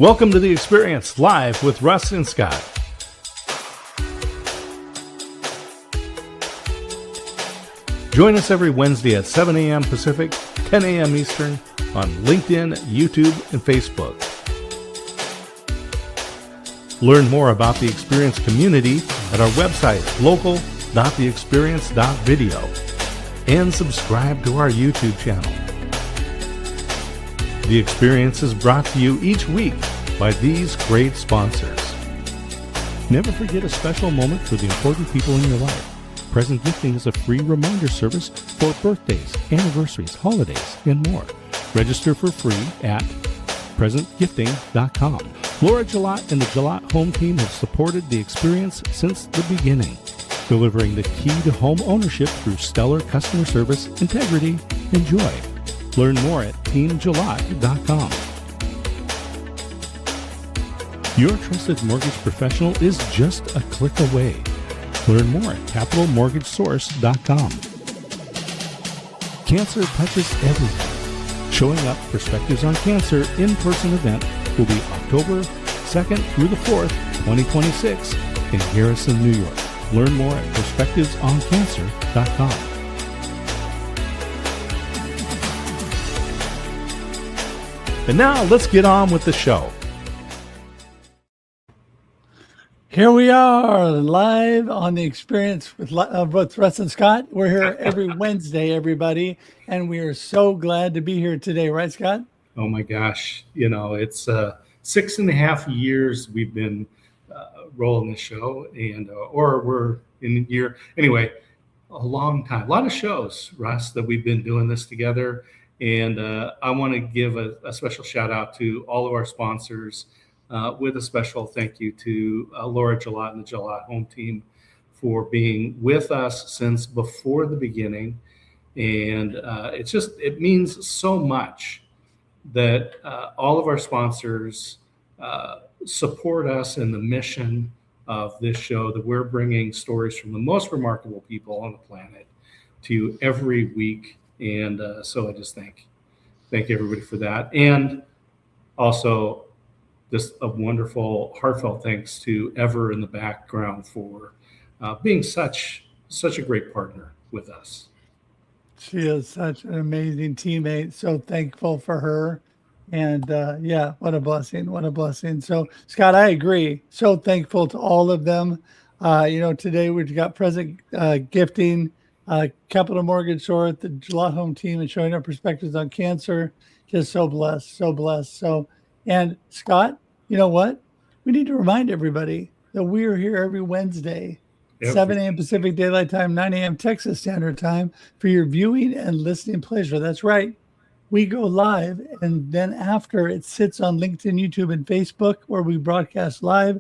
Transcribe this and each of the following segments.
Welcome to The Experience, live with Russ and Scott. Join us every Wednesday at 7 a.m. Pacific, 10 a.m. Eastern on LinkedIn, YouTube, and Facebook. Learn more about the Experience community at our website, local.theexperience.video, and subscribe to our YouTube channel. The Experience is brought to you each week by these great sponsors. Never forget a special moment for the important people in your life. Present Gifting is a free reminder service for birthdays, anniversaries, holidays, and more. Register for free at presentgifting.com. Laura Gillot and the Gillot Home Team have supported the Experience since the beginning, delivering the key to home ownership through stellar customer service, integrity, and joy. Learn more at teamgillot.com. Your trusted mortgage professional is just a click away. Learn more at capitalmortgagesource.com. Cancer touches everyone. Showing Up Perspectives on Cancer in-person event will be October 2nd through the 4th, 2026 in Garrison, New York. Learn more at perspectivesoncancer.com. And now let's get on with the show. Here we are live on The Experience with Russ and Scott. We're here every Wednesday, everybody, and we are so glad to be here today. Right, Scott? Oh my gosh. You know, it's 6.5 years we've been rolling this show, and or we're in year. Anyway, a long time. A lot of shows, Russ, that we've been doing this together. And I want to give a special shout out to all of our sponsors, with a special thank you to Laura Gillot and the Gillot Home Team for being with us since before the beginning. And it means so much that all of our sponsors support us in the mission of this show, that we're bringing stories from the most remarkable people on the planet to you every week. And so I just thank everybody for that. And also just a wonderful, heartfelt thanks to Ever in the background for being such a great partner with us. She is such an amazing teammate. So thankful for her. And yeah, what a blessing. What a blessing. So, Scott, I agree. So thankful to all of them. Today we've got Present Gifting, Capital Mortgage Source, the Gillot Home Team, and Showing Up Perspectives on Cancer. Just so blessed, so blessed. So, and Scott, you know what? We need to remind everybody that we are here every Wednesday, 7 a.m. Pacific Daylight Time, 9 a.m. Texas Standard Time for your viewing and listening pleasure. That's right. We go live, and then after it sits on LinkedIn, YouTube, and Facebook, where we broadcast live.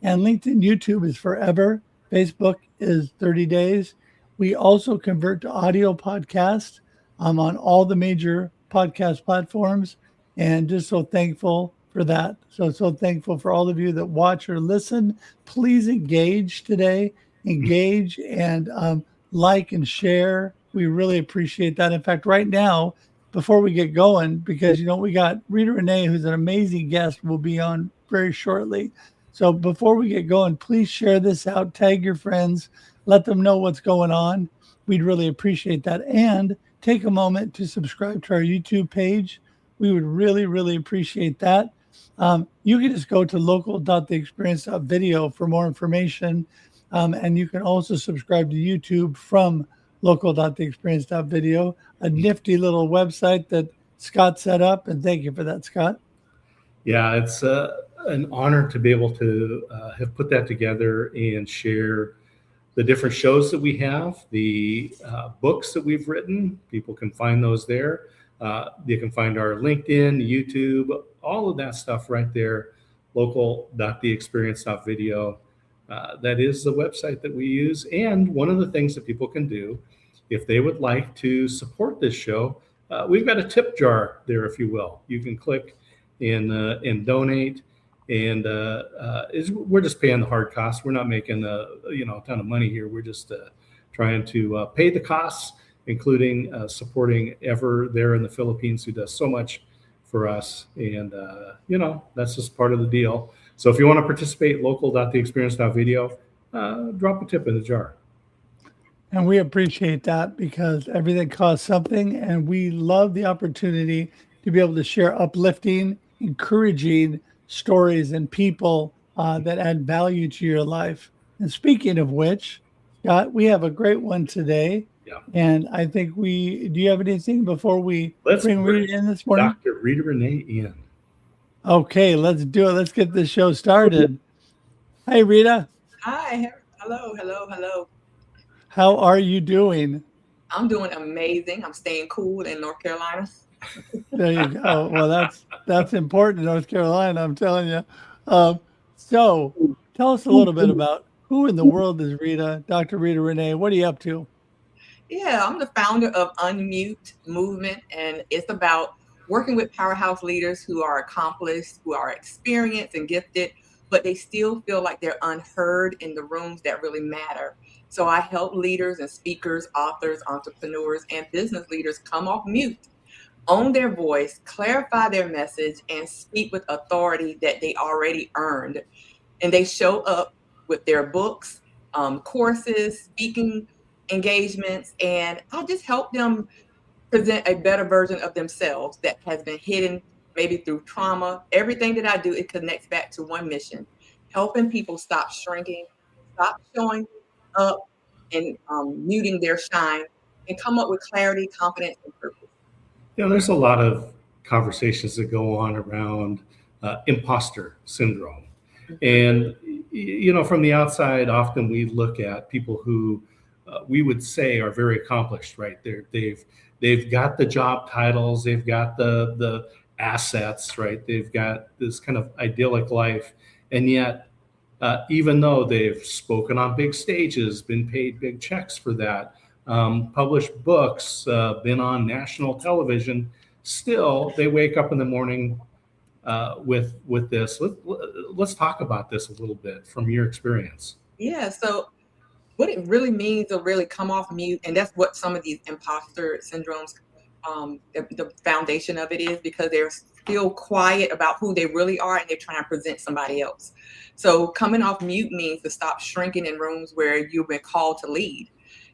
And LinkedIn, YouTube is forever. Facebook is 30 days. We also convert to audio podcast on all the major podcast platforms, and just so thankful for that. So thankful for all of you that watch or listen. Please engage today. Engage and like and share. We really appreciate that. In fact, right now, before we get going, because we got Rita Renee, who's an amazing guest, will be on very shortly. So before we get going, please share this out, tag your friends, let them know what's going on. We'd really appreciate that. And take a moment to subscribe to our YouTube page. We would really, really appreciate that. You can just go to local.theexperience.video for more information. And you can also subscribe to YouTube from local.theexperience.video, a nifty little website that Scott set up. And thank you for that, Scott. Yeah, it's an honor to be able to have put that together and share the different shows that we have, the books that we've written. People can find those there. You can find our LinkedIn, YouTube, all of that stuff right there, local.theexperience.video. That is the website that we use. And one of the things that people can do, if they would like to support this show, we've got a tip jar there, if you will. You can click and donate. And we're just paying the hard costs. We're not making a ton of money here. We're just trying to pay the costs, including supporting Ever there in the Philippines, who does so much for us. And, that's just part of the deal. So if you want to participate, local.theexperience.video, drop a tip in the jar. And we appreciate that because everything costs something. And we love the opportunity to be able to share uplifting, encouraging stories and people that add value to your life. And speaking of which, Scott, we have a great one today. Yeah. And I think do you have anything before we Let's bring Rita in this morning? Dr. Rita Renee in. Okay, let's do it. Let's get this show started. Hi, Rita. Hi. Hello. How are you doing? I'm doing amazing. I'm staying cool in North Carolina. There you go. Well, that's important in North Carolina, I'm telling you. So tell us a little bit about who in the world is Rita, Dr. Rita Renee. What are you up to? Yeah, I'm the founder of Unmute Movement, and it's about working with powerhouse leaders who are accomplished, who are experienced and gifted, but they still feel like they're unheard in the rooms that really matter. So I help leaders and speakers, authors, entrepreneurs, and business leaders come off mute, own their voice, clarify their message, and speak with authority that they already earned. And they show up with their books, courses, speaking engagements, and I'll just help them present a better version of themselves that has been hidden maybe through trauma. Everything that I do, it connects back to one mission: helping people stop shrinking, stop showing up and muting their shine, and come up with clarity, confidence, and purpose. There's a lot of conversations that go on around imposter syndrome. And, from the outside, often we look at people who we would say are very accomplished, right? They've got the job titles, they've got the assets, right? They've got this kind of idyllic life. And yet, even though they've spoken on big stages, been paid big checks for that, published books, been on national television, still they wake up in the morning with this. Let's talk about this a little bit from your experience. Yeah, so what it really means to really come off mute, and that's what some of these imposter syndromes, the foundation of it is, because they're still quiet about who they really are and they're trying to present somebody else. So coming off mute means to stop shrinking in rooms where you've been called to lead.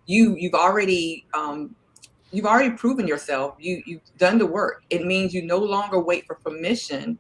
You've already proven yourself. You've done the work. It means you no longer wait for permission,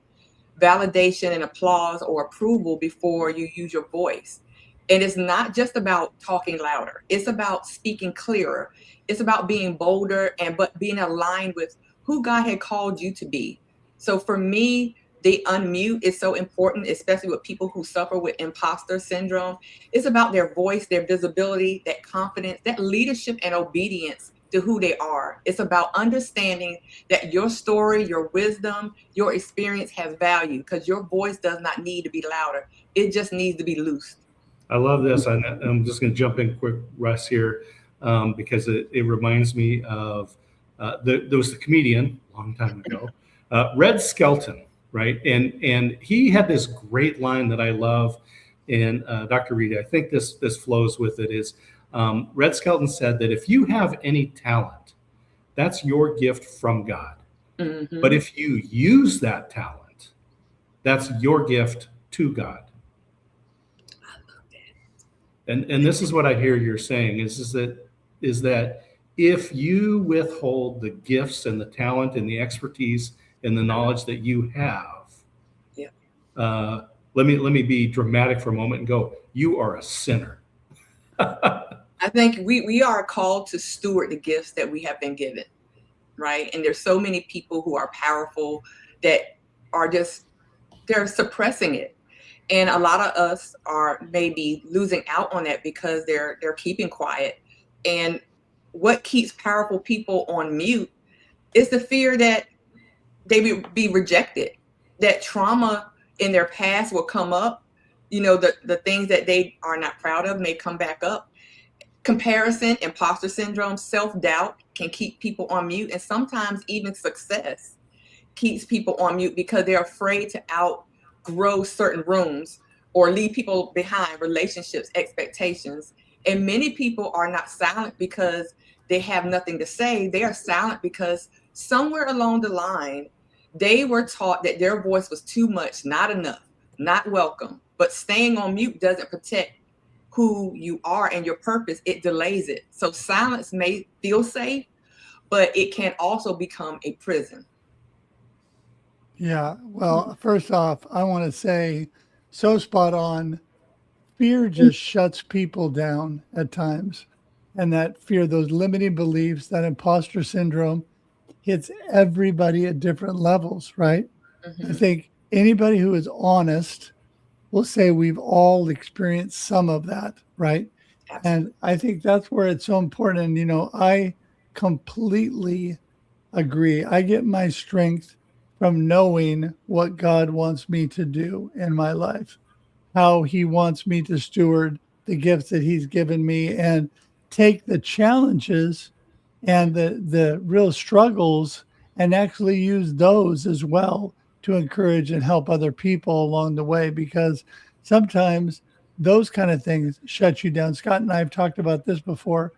validation, and applause or approval before you use your voice. And it's not just about talking louder. It's about speaking clearer. It's about being bolder but being aligned with who God had called you to be. So for me, the unmute is so important, especially with people who suffer with imposter syndrome. It's about their voice, their visibility, that confidence, that leadership and obedience to who they are. It's about understanding that your story, your wisdom, your experience has value, because your voice does not need to be louder. It just needs to be loose. I love this. I'm just going to jump in quick, Russ, here, because it reminds me of there was a comedian a long time ago, Red Skelton, right? And he had this great line that I love. And Dr. Rita, I think this flows with it, is Red Skelton said that if you have any talent, that's your gift from God. Mm-hmm. But if you use that talent, that's your gift to God. And this is what I hear you're saying is that if you withhold the gifts and the talent and the expertise and the knowledge that you have, let me be dramatic for a moment and go, you are a sinner. I think we are called to steward the gifts that we have been given, right? And there's so many people who are powerful that are they're suppressing it. And a lot of us are maybe losing out on that because they're keeping quiet. And what keeps powerful people on mute is the fear that they will be rejected, that trauma in their past will come up. The things that they are not proud of may come back up. Comparison, imposter syndrome, self-doubt can keep people on mute. And sometimes even success keeps people on mute because they're afraid to outgrow certain rooms or leave people behind, relationships, expectations. And many people are not silent because they have nothing to say. They are silent because somewhere along the line, They were taught that their voice was too much, not enough, not welcome. But staying on mute doesn't protect who you are and your purpose. It delays it. So silence may feel safe, but it can also become a prison. Yeah. Well, first off, I want to say so spot on. Fear just shuts people down at times. And that fear, those limiting beliefs, that imposter syndrome hits everybody at different levels, right? I think anybody who is honest will say we've all experienced some of that, right? Absolutely. And I think that's where it's so important. And, I completely agree. I get my strength from knowing what God wants me to do in my life, how he wants me to steward the gifts that he's given me and take the challenges and the real struggles and actually use those as well to encourage and help other people along the way, because sometimes those kind of things shut you down. Scott and I have talked about this before.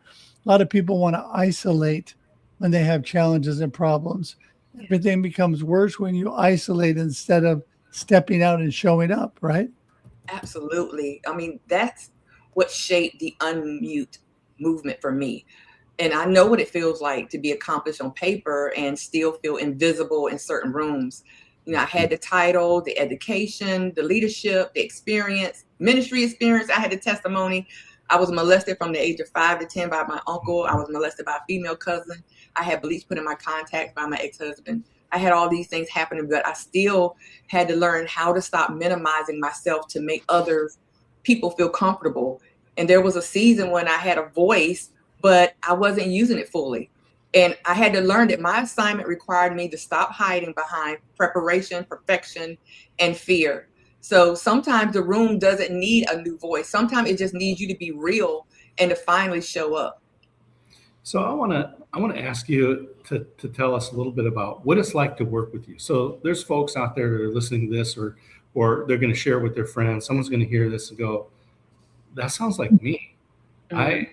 A lot of people want to isolate when they have challenges and problems. Everything becomes worse when you isolate instead of stepping out and showing up, right? Absolutely. I mean, that's what shaped the unmute movement for me. And I know what it feels like to be accomplished on paper and still feel invisible in certain rooms. I had the title, the education, the leadership, the experience, ministry experience. I had the testimony. I was molested from the age of 5 to 10 by my uncle. I was molested by a female cousin. I had bleach put in my contacts by my ex-husband. I had all these things happening, but I still had to learn how to stop minimizing myself to make people feel comfortable. And there was a season when I had a voice, but I wasn't using it fully. And I had to learn that my assignment required me to stop hiding behind preparation, perfection, and fear. So sometimes the room doesn't need a new voice. Sometimes it just needs you to be real and to finally show up. So I want to ask you to tell us a little bit about what it's like to work with you. So there's folks out there that are listening to this, or they're going to share with their friends. Someone's going to hear this and go, "That sounds like me." I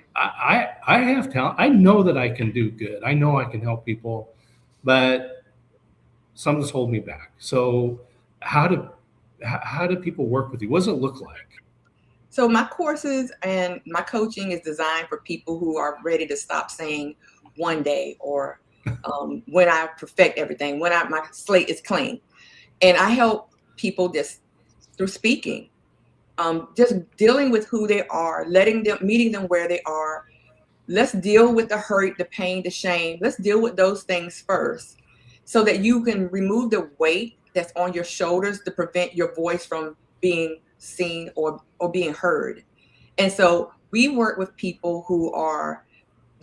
have talent. I know that I can do good. I know I can help people, but something's holding me back. So how do people work with you? What does it look like? So my courses and my coaching is designed for people who are ready to stop saying one day or when I perfect everything, when my slate is clean. And I help people just through speaking, just dealing with who they are, meeting them where they are. Let's deal with the hurt, the pain, the shame. Let's deal with those things first so that you can remove the weight that's on your shoulders to prevent your voice from being seen or being heard. And so we work with people who are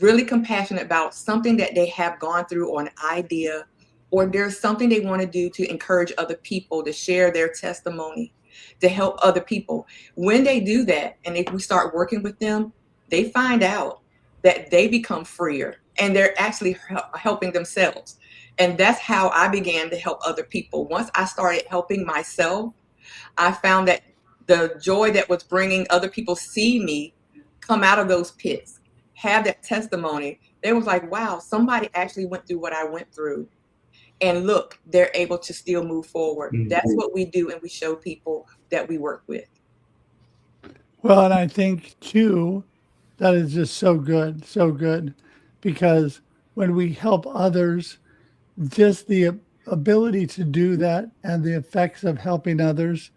really compassionate about something that they have gone through or an idea, or there's something they want to do to encourage other people to share their testimony, to help other people. When they do that, and if we start working with them, they find out that they become freer and they're actually helping themselves. And that's how I began to help other people. Once I started helping myself, I found that the joy that was bringing other people see me come out of those pits, have that testimony. They was like, wow, somebody actually went through what I went through. And look, they're able to still move forward. Mm-hmm. That's what we do. And we show people that we work with. Well, and I think too, that is just so good, because when we help others, just the ability to do that and the effects of helping others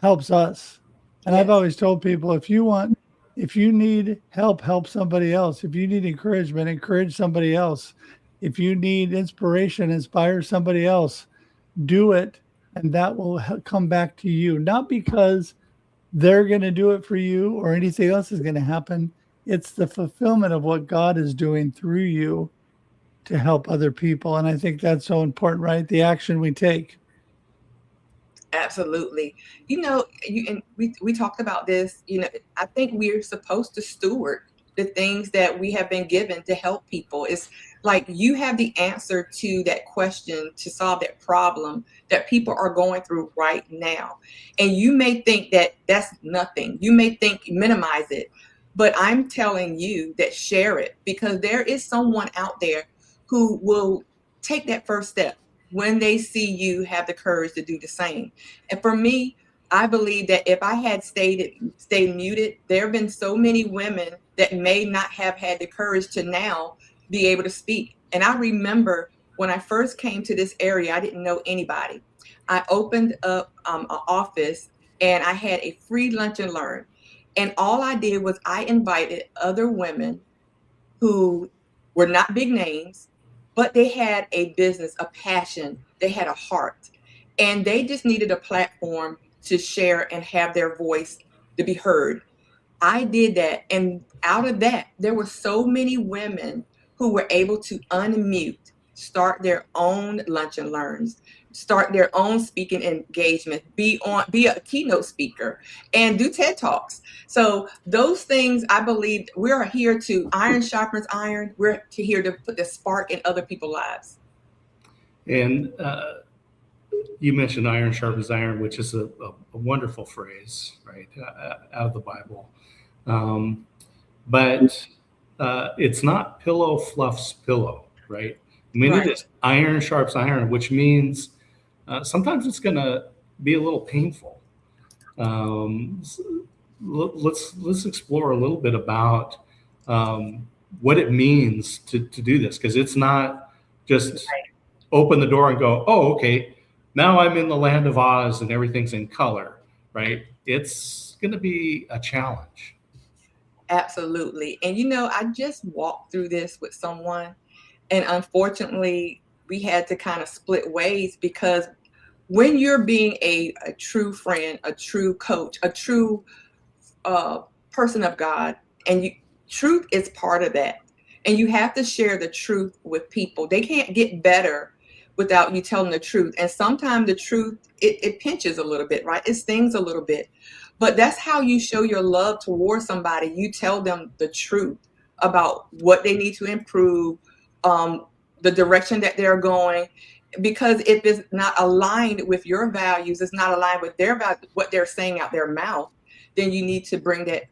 helps us. And yes. I've always told people, if you need help, help somebody else. If you need encouragement, encourage somebody else. If you need inspiration, inspire somebody else. Do it, and that will come back to you. Not because they're going to do it for you or anything else is going to happen. It's the fulfillment of what God is doing through you to help other people. And I think that's so important, right? The action we take. Absolutely. And we talked about this, I think we're supposed to steward the things that we have been given to help people. It's like you have the answer to that question, to solve that problem that people are going through right now. And you may think that that's nothing. You may minimize it, but I'm telling you that share it, because there is someone out there who will take that first step. when they see you have the courage to do the same. And for me, I believe that if I had stayed muted, there have been so many women that may not have had the courage to now be able to speak. And I remember when I first came to this area, I didn't know anybody. I opened up an office and I had a free lunch and learn. And all I did was I invited other women who were not big names, but they had a business, a passion, they had a heart, and they just needed a platform to share and have their voice to be heard. I did that, and out of that, there were so many women who were able to unmute, start their own lunch and learns, start their own speaking engagement, be a keynote speaker, and do TED Talks. So those things, I believe, we're here to iron sharpens iron. We're here to put the spark in other people's lives. And you mentioned iron sharpens iron, which is a wonderful phrase, right, out of the Bible. But it's not pillow fluffs pillow, right? I mean, Right. it is iron sharps iron, which means sometimes it's going to be a little painful. Let's explore a little bit about what it means to do this, because it's not just open the door and go, oh, okay, now I'm in the land of Oz and everything's in color, right? It's going to be a challenge. Absolutely. And I just walked through this with someone, and unfortunately, we had to kind of split ways, because when you're being a true friend, a true coach, a true person of God, and truth is part of that. And you have to share the truth with people. They can't get better without you telling the truth. And sometimes the truth, it pinches a little bit, right? It stings a little bit. But that's how you show your love towards somebody. You tell them the truth about what they need to improve, the direction that they're going. Because if it's not aligned with your values, it's not aligned with their values, what they're saying out their mouth, then you need to bring that,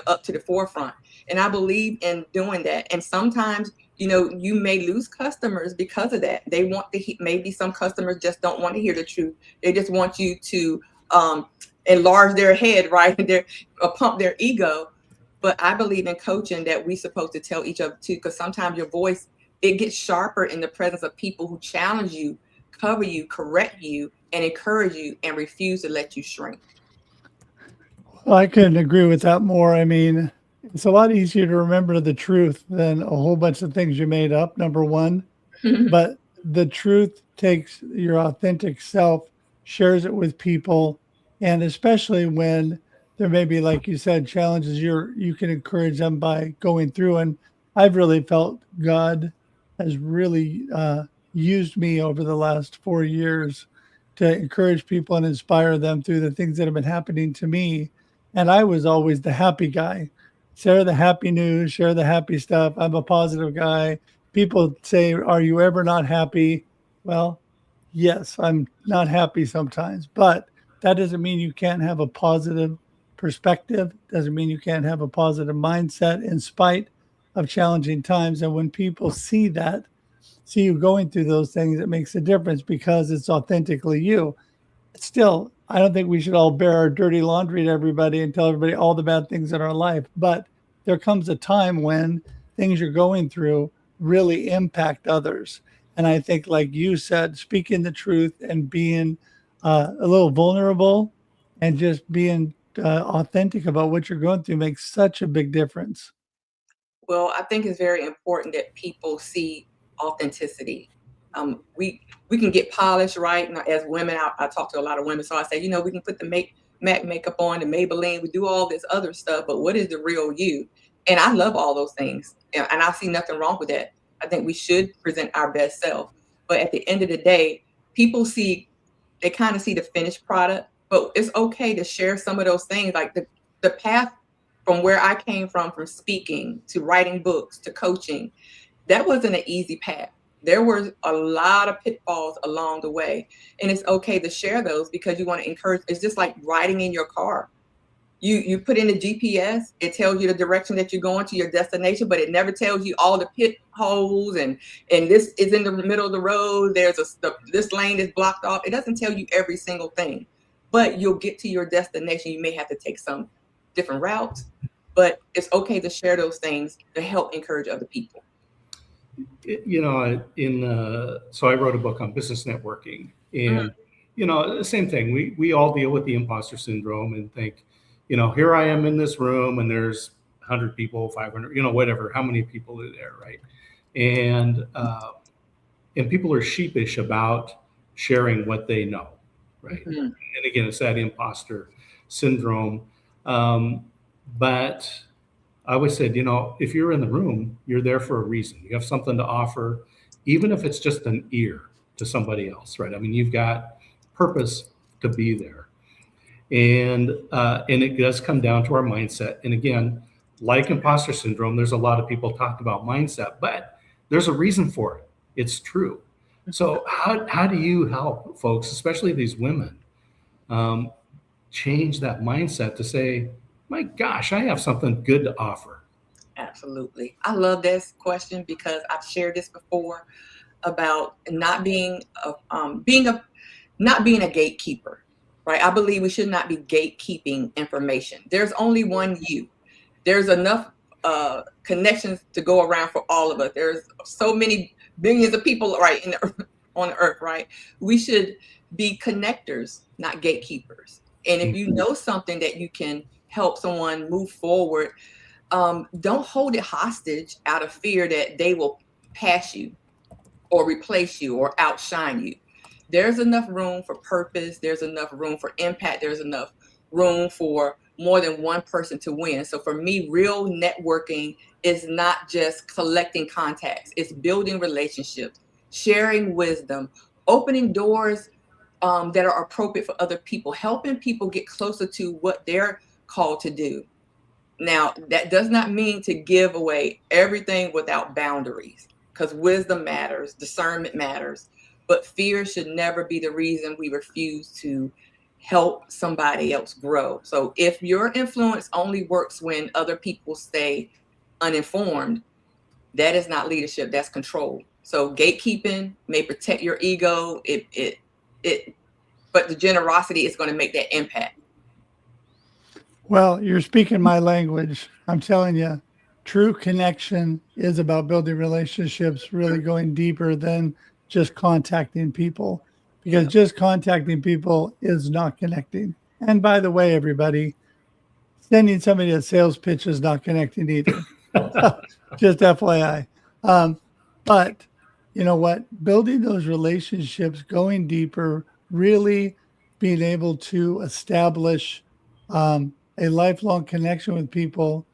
up to the forefront. And I believe in doing that. And sometimes, you may lose customers because of that. They want to, maybe some customers just don't want to hear the truth. They just want you to enlarge their head, right? Pump their ego. But I believe in coaching that we're supposed to tell each other too, because sometimes your voice, it gets sharper in the presence of people who challenge you, cover you, correct you, and encourage you, and refuse to let you shrink. Well, I couldn't agree with that more. I mean, it's a lot easier to remember the truth than a whole bunch of things you made up, number one. But the truth takes your authentic self, shares it with people, and especially when there may be, like you said, challenges, you can encourage them by going through. And I've really felt God has really used me over the last 4 years to encourage people and inspire them through the things that have been happening to me. And I was always the happy guy. Share the happy news, share the happy stuff. I'm a positive guy. People say, are you ever not happy? Well, yes, I'm not happy sometimes, but that doesn't mean you can't have a positive perspective. Doesn't mean you can't have a positive mindset in spite of challenging times. And when people see that, see you going through those things, it makes a difference because it's authentically you. Still, I don't think we should all bear our dirty laundry to everybody and tell everybody all the bad things in our life. But there comes a time when things you're going through really impact others. And I think, like you said, speaking the truth and being a little vulnerable and just being authentic about what you're going through makes such a big difference. Well, I think it's very important that people see authenticity. We can get polished, right? And as women, I talk to a lot of women, so I say, we can put the MAC makeup on, the Maybelline, we do all this other stuff, but what is the real you? And I love all those things, and I see nothing wrong with that. I think we should present our best self, but at the end of the day, people they kind of see the finished product, but it's okay to share some of those things, like the path from where I came from speaking to writing books to coaching. That wasn't an easy path. There were a lot of pitfalls along the way, and it's okay to share those because you want to encourage. It's just like riding in your car. You put in the GPS, it tells you the direction that you're going to your destination, but it never tells you all the pit holes and this is in the middle of the road. This lane is blocked off. It doesn't tell you every single thing, but you'll get to your destination. You may have to take some different routes, but it's okay to share those things to help encourage other people. So I wrote a book on business networking, and the same thing. We all deal with the imposter syndrome and think, here I am in this room and there's 100 people, 500, whatever, how many people are there, right? And people are sheepish about sharing what they know, right? Mm-hmm. And again, it's that imposter syndrome. But I always said, if you're in the room, you're there for a reason. You have something to offer, even if it's just an ear to somebody else, right? I mean, you've got purpose to be there. And it does come down to our mindset. And again, like imposter syndrome, there's a lot of people talk about mindset, but there's a reason for it. It's true. So how do you help folks, especially these women, change that mindset to say, my gosh, I have something good to offer? Absolutely. I love this question because I've shared this before about not being a gatekeeper. Right. I believe we should not be gatekeeping information. There's only one you. There's enough connections to go around for all of us. There's so many billions of people right on the earth. Right. We should be connectors, not gatekeepers. And if you know something that you can help someone move forward, don't hold it hostage out of fear that they will pass you or replace you or outshine you. There's enough room for purpose. There's enough room for impact. There's enough room for more than one person to win. So for me, real networking is not just collecting contacts. It's building relationships, sharing wisdom, opening doors that are appropriate for other people, helping people get closer to what they're called to do. Now, that does not mean to give away everything without boundaries, because wisdom matters, discernment matters. But fear should never be the reason we refuse to help somebody else grow. So if your influence only works when other people stay uninformed, that is not leadership, that's control. So gatekeeping may protect your ego, but the generosity is going to make that impact. Well, you're speaking my language. I'm telling you, true connection is about building relationships, really going deeper than just contacting people, because just contacting people is not connecting. And by the way, everybody, sending somebody a sales pitch is not connecting either. Just FYI. But you know what? Building those relationships, going deeper, really being able to establish a lifelong connection with people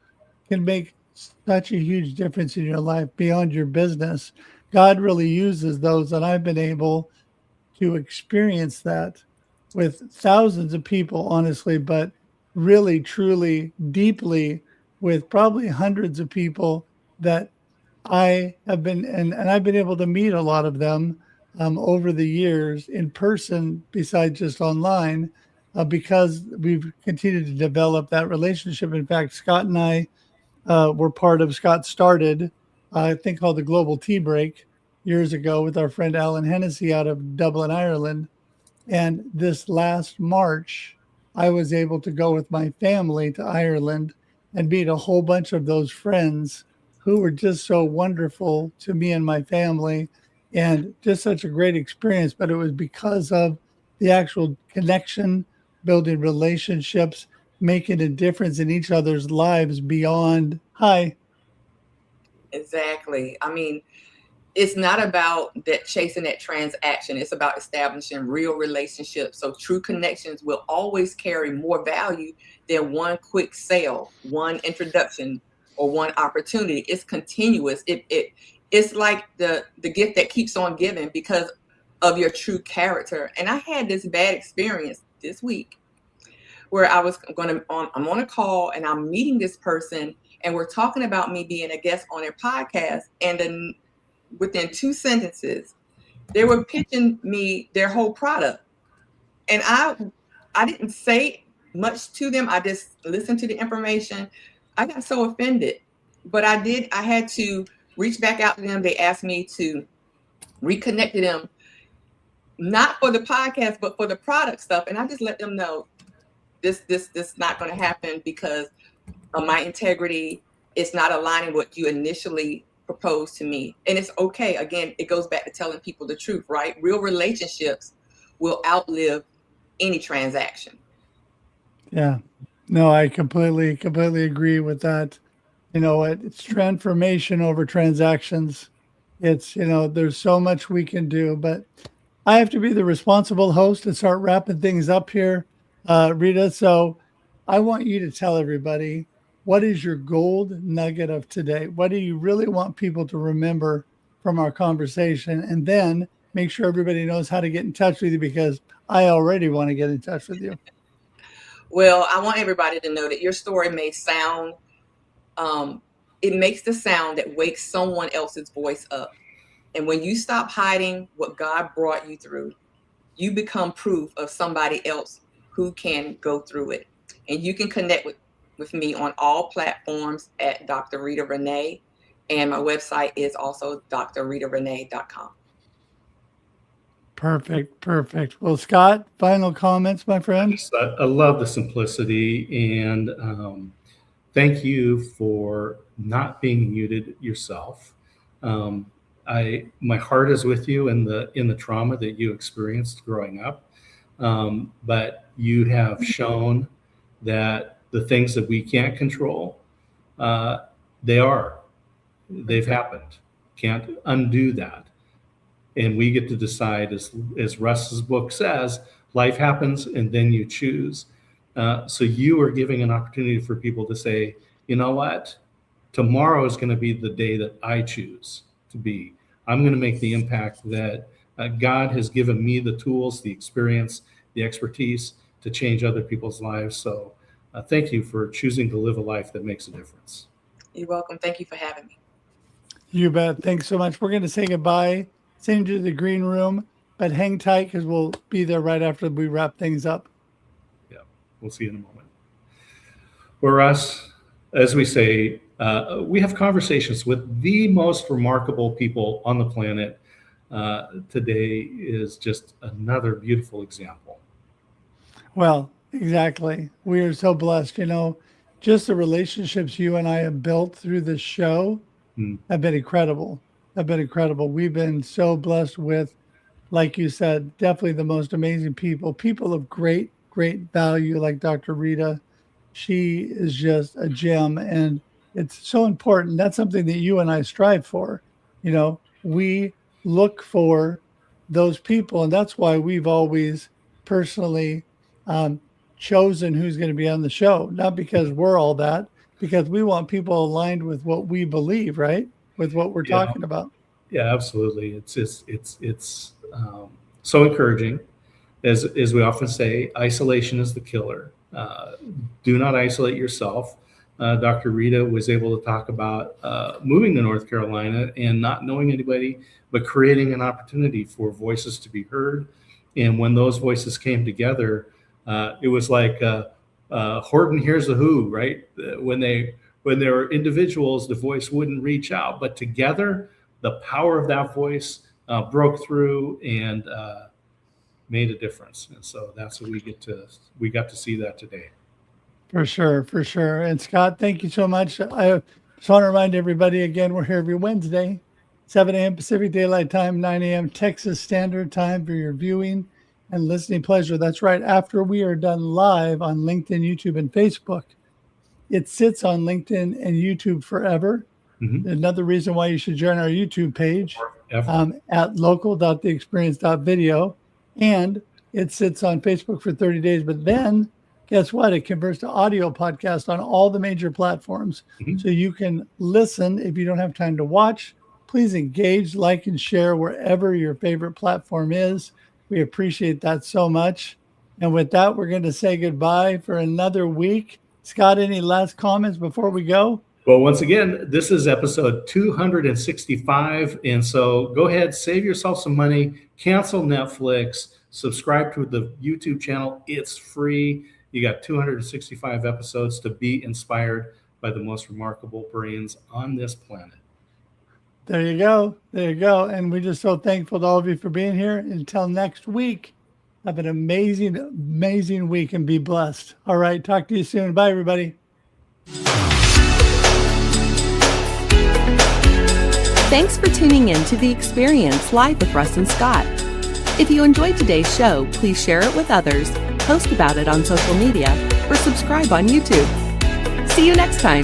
can make such a huge difference in your life beyond your business. God really uses those, and I've been able to experience that with thousands of people, honestly, but really, truly, deeply with probably hundreds of people that I have been, and I've been able to meet a lot of them over the years in person, besides just online, because we've continued to develop that relationship. In fact, Scott and I Scott started a thing called the Global Tea Break years ago with our friend Alan Hennessy out of Dublin, Ireland. And this last March, I was able to go with my family to Ireland and meet a whole bunch of those friends who were just so wonderful to me and my family, and just such a great experience. But it was because of the actual connection, building relationships, making a difference in each other's lives beyond hi. Exactly. I mean, it's not about that chasing that transaction. It's about establishing real relationships. So true connections will always carry more value than one quick sale, one introduction, or one opportunity. It's continuous. It's like the gift that keeps on giving because of your true character. And I had this bad experience this week where I'm on a call and I'm meeting this person and we're talking about me being a guest on their podcast. And then within 2 sentences, they were pitching me their whole product. And I didn't say much to them. I just listened to the information. I got so offended, but I had to reach back out to them. They asked me to reconnect to them, not for the podcast, but for the product stuff. And I just let them know this not going to happen because of my integrity. It's not aligning what you initially proposed to me. And it's okay. Again, it goes back to telling people the truth, right? Real relationships will outlive any transaction. Yeah. No, I completely agree with that. You know what? It's transformation over transactions. It's, there's so much we can do, but I have to be the responsible host and start wrapping things up here, Rita. So I want you to tell everybody, what is your gold nugget of today? What do you really want people to remember from our conversation? And then make sure everybody knows how to get in touch with you, because I already want to get in touch with you. Well, I want everybody to know that your story may sound, it makes the sound that wakes someone else's voice up. And when you stop hiding what God brought you through, you become proof of somebody else who can go through it. And you can connect with me on all platforms at Dr. Rita Renee. And my website is also drritarenee.com. Perfect. Well, Scott, final comments, my friend. I love the simplicity, and thank you for not being muted yourself. My heart is with you in the trauma that you experienced growing up, but you have shown that the things that we can't control, they've happened. Can't undo that. And we get to decide, as Russ's book says, life happens and then you choose. So you are giving an opportunity for people to say, you know what? Tomorrow is going to be the day that I choose to be. I'm going to make the impact that God has given me the tools, the experience, the expertise to change other people's lives. So thank you for choosing to live a life that makes a difference. You're welcome. Thank you for having me. You bet. Thanks so much. We're going to say goodbye. Send you to the green room, but hang tight because we'll be there right after we wrap things up. Yeah, we'll see you in a moment. Well, Russ, as we say, we have conversations with the most remarkable people on the planet. Today is just another beautiful example. Well, exactly. We are so blessed. Just the relationships you and I have built through this show have been incredible. We've been so blessed with, like you said, definitely the most amazing people of great value, like Dr. Rita. She is just a gem, and it's so important. That's something that you and I strive for. We look for those people, and that's why we've always personally chosen who's going to be on the show, not because we're all that, because we want people aligned with what we believe, right? With what we're talking about. Yeah, absolutely. It's so encouraging. As we often say, isolation is the killer. Do not isolate yourself. Dr. Rita was able to talk about moving to North Carolina and not knowing anybody, but creating an opportunity for voices to be heard. And when those voices came together, it was like Horton Hears the Who, right? When they were individuals, the voice wouldn't reach out, but together, the power of that voice broke through and made a difference. And so that's what we got to see that today. For sure. And Scott, thank you so much. I just want to remind everybody again, we're here every Wednesday, 7 a.m. Pacific Daylight Time, 9 a.m. Texas Standard Time for your viewing and listening pleasure. That's right. After we are done live on LinkedIn, YouTube, and Facebook, it sits on LinkedIn and YouTube forever. Mm-hmm. Another reason why you should join our YouTube page at local.theexperience.video. And it sits on Facebook for 30 days. But then, guess what? It converts to audio podcast on all the major platforms. Mm-hmm. So you can listen if you don't have time to watch. Please engage, like, and share wherever your favorite platform is. We appreciate that so much. And with that, we're going to say goodbye for another week. Scott, any last comments before we go? Well, once again, this is episode 265. And so go ahead, save yourself some money, cancel Netflix, subscribe to the YouTube channel. It's free. You got 265 episodes to be inspired by the most remarkable brains on this planet. There you go. There you go. And we're just so thankful to all of you for being here. Until next week, have an amazing, amazing week and be blessed. All right. Talk to you soon. Bye, everybody. Thanks for tuning in to The Experience live with Russ and Scott. If you enjoyed today's show, please share it with others, post about it on social media, or subscribe on YouTube. See you next time.